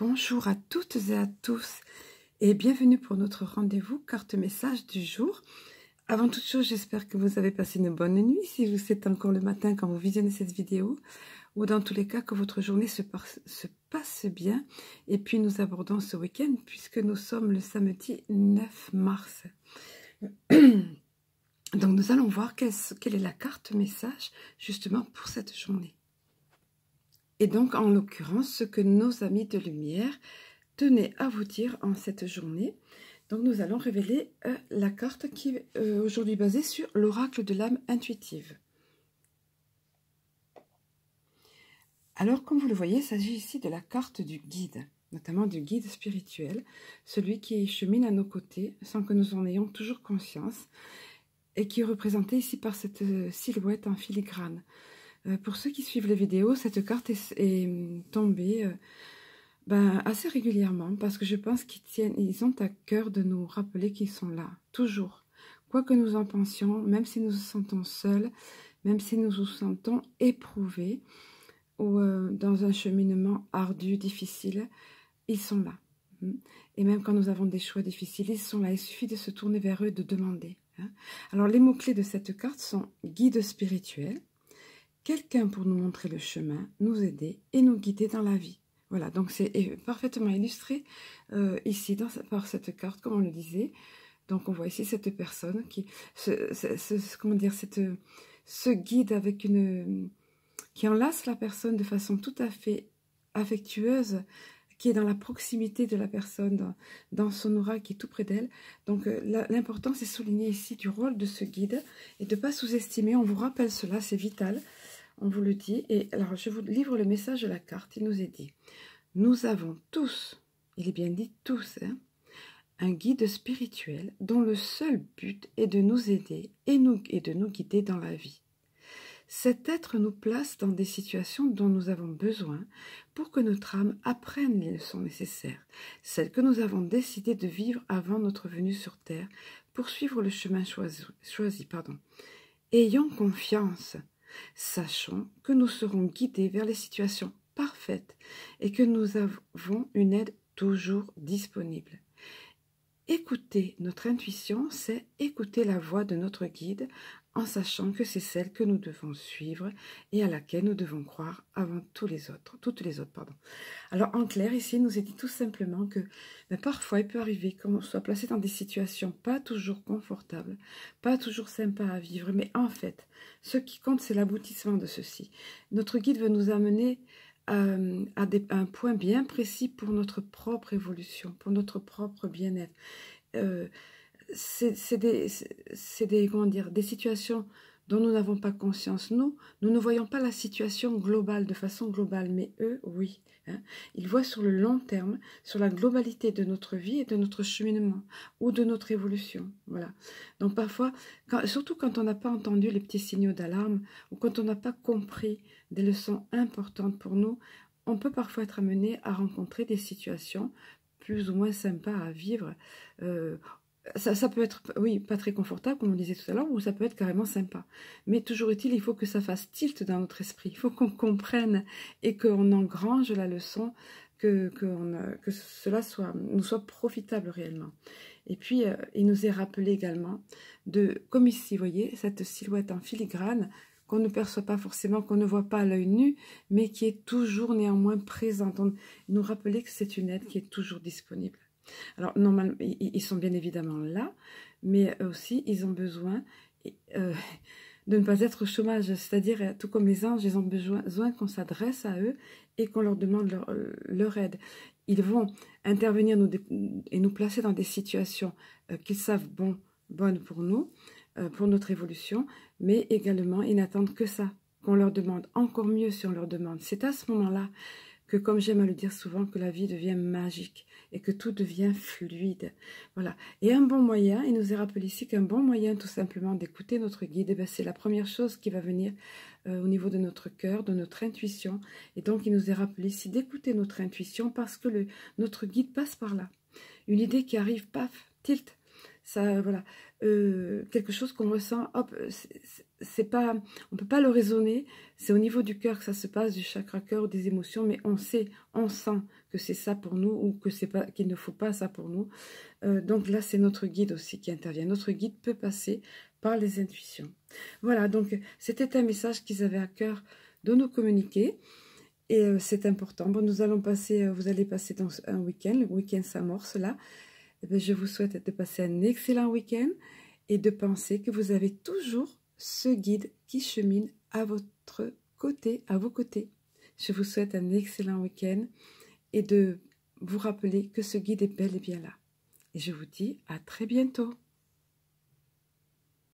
Bonjour à toutes et à tous et bienvenue pour notre rendez-vous carte message du jour. Avant toute chose, j'espère que vous avez passé une bonne nuit si c'est encore le matin quand vous visionnez cette vidéo ou dans tous les cas que votre journée se passe bien. Et puis nous abordons ce week-end puisque nous sommes le samedi 9 mars. Donc nous allons voir quelle est la carte message justement pour cette journée. Et donc, en l'occurrence, ce que nos amis de lumière tenaient à vous dire en cette journée. Donc, nous allons révéler la carte qui est aujourd'hui basée sur l'oracle de l'âme intuitive. Alors, comme vous le voyez, il s'agit ici de la carte du guide, notamment du guide spirituel, celui qui chemine à nos côtés sans que nous en ayons toujours conscience, et qui est représenté ici par cette silhouette en filigrane. Pour ceux qui suivent les vidéos, cette carte est tombée assez régulièrement parce que je pense qu'ils ont à cœur de nous rappeler qu'ils sont là, toujours. Quoi que nous en pensions, même si nous nous sentons seuls, même si nous nous sentons éprouvés ou dans un cheminement ardu, difficile, ils sont là. Et même quand nous avons des choix difficiles, ils sont là. Il suffit de se tourner vers eux et de demander. Alors les mots-clés de cette carte sont guide spirituel, quelqu'un pour nous montrer le chemin, nous aider et nous guider dans la vie. Voilà, donc c'est parfaitement illustré ici par cette carte, comme on le disait. Donc on voit ici cette personne qui, ce guide avec qui enlace la personne de façon tout à fait affectueuse, qui est dans la proximité de la personne, dans son aura qui est tout près d'elle. Donc l'important c'est souligner ici du rôle de ce guide et de ne pas sous-estimer, on vous rappelle cela, c'est vital. On vous le dit, et alors je vous livre le message de la carte. Il nous est dit, nous avons tous, il est bien dit tous, un guide spirituel dont le seul but est de nous aider et de nous guider dans la vie. Cet être nous place dans des situations dont nous avons besoin pour que notre âme apprenne les leçons nécessaires, celles que nous avons décidé de vivre avant notre venue sur Terre, pour suivre le chemin choisi. Ayons confiance. Sachons que nous serons guidés vers les situations parfaites et que nous avons une aide toujours disponible. Écouter notre intuition, c'est écouter la voix de notre guide en sachant que c'est celle que nous devons suivre et à laquelle nous devons croire avant toutes les autres. Alors en clair, ici, il nous est dit tout simplement que parfois il peut arriver qu'on soit placé dans des situations pas toujours confortables, pas toujours sympas à vivre, mais en fait, ce qui compte, c'est l'aboutissement de ceci. Notre guide veut nous amener à un point bien précis pour notre propre évolution, pour notre propre bien-être. C'est des situations dont nous n'avons pas conscience. Nous ne voyons pas la situation globale, de façon globale, mais eux, oui. Ils voient sur le long terme, sur la globalité de notre vie et de notre cheminement, ou de notre évolution. Voilà. Donc parfois, surtout quand on n'a pas entendu les petits signaux d'alarme, ou quand on n'a pas compris des leçons importantes pour nous, on peut parfois être amené à rencontrer des situations plus ou moins sympas à vivre. Ça peut être, oui, pas très confortable, comme on disait tout à l'heure, ou ça peut être carrément sympa. Mais toujours est-il, il faut que ça fasse tilt dans notre esprit. Il faut qu'on comprenne et qu'on engrange la leçon, que cela nous soit profitable réellement. Et puis, il nous est rappelé également, comme ici, vous voyez, cette silhouette en filigrane, qu'on ne perçoit pas forcément, qu'on ne voit pas à l'œil nu, mais qui est toujours néanmoins présente. Il nous rappelait que c'est une aide qui est toujours disponible. Alors, normalement, ils sont bien évidemment là, mais aussi, ils ont besoin de ne pas être au chômage. C'est-à-dire, tout comme les anges, ils ont besoin qu'on s'adresse à eux et qu'on leur demande leur aide. Ils vont intervenir et nous placer dans des situations qu'ils savent bonnes pour nous, pour notre évolution, mais également, ils n'attendent que ça, qu'on leur demande. Encore mieux si on leur demande. C'est à ce moment-là que, comme j'aime à le dire souvent, que la vie devient magique et que tout devient fluide. Voilà. Et un bon moyen, il nous est rappelé ici qu'un bon moyen tout simplement d'écouter notre guide, c'est la première chose qui va venir au niveau de notre cœur, de notre intuition. Et donc, il nous est rappelé ici d'écouter notre intuition parce que notre guide passe par là. Une idée qui arrive, paf, tilt. Ça, voilà, quelque chose qu'on ressent, hop, on peut pas le raisonner, c'est au niveau du cœur que ça se passe, du chakra cœur, des émotions, mais on sent que c'est ça pour nous ou que c'est pas qu'il ne faut pas ça pour nous. Donc là, c'est notre guide aussi qui intervient. Notre guide peut passer par les intuitions. Voilà, donc c'était un message qu'ils avaient à cœur de nous communiquer. Et c'est important. Bon, nous allons passer, vous allez passer dans un week-end. Le week-end s'amorce là. Et bien, je vous souhaite de passer un excellent week-end et de penser que vous avez toujours ce guide qui chemine à votre côté, à vos côtés. Je vous souhaite un excellent week-end et de vous rappeler que ce guide est bel et bien là. Et je vous dis à très bientôt.